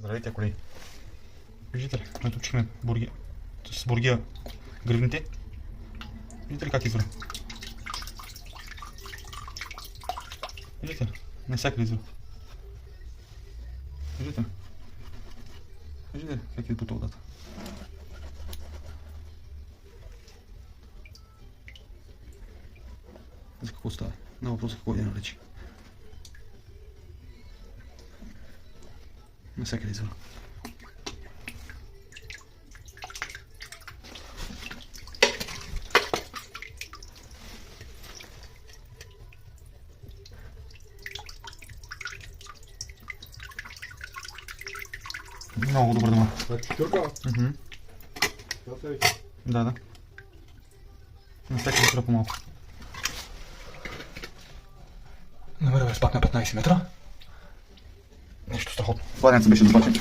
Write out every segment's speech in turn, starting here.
Здравейте, колеги! Виждате ли, натопчихме с бургия гривните. Виждате ли как извира? Виждате ли? Навсякъде извира. Виждате ли? Виждате ли как е по водата? За какво става? На въпроса какво е да наречи. Навсякъде извира. Много добър дома. Тюрка? Да. Навсякъде извира по-малко. Намеряме спак на 15 метра. Нещо страхотно. Кладенца беше заточен.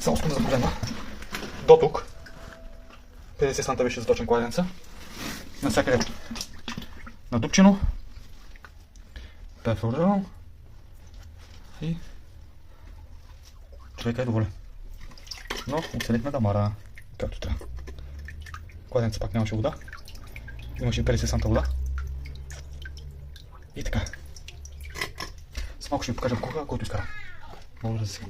Само искам да заповядам. До тук. 50 санта беше заточен кладенца. Навсякъде надупчено. Перфорирано. И човека е доволен. Но оцелихме дамара, както трябва. Кладенца пак нямаше вода. Имаше 50 санта вода. И така. С малко ще ви покажа куха, който изкарам. Може да се.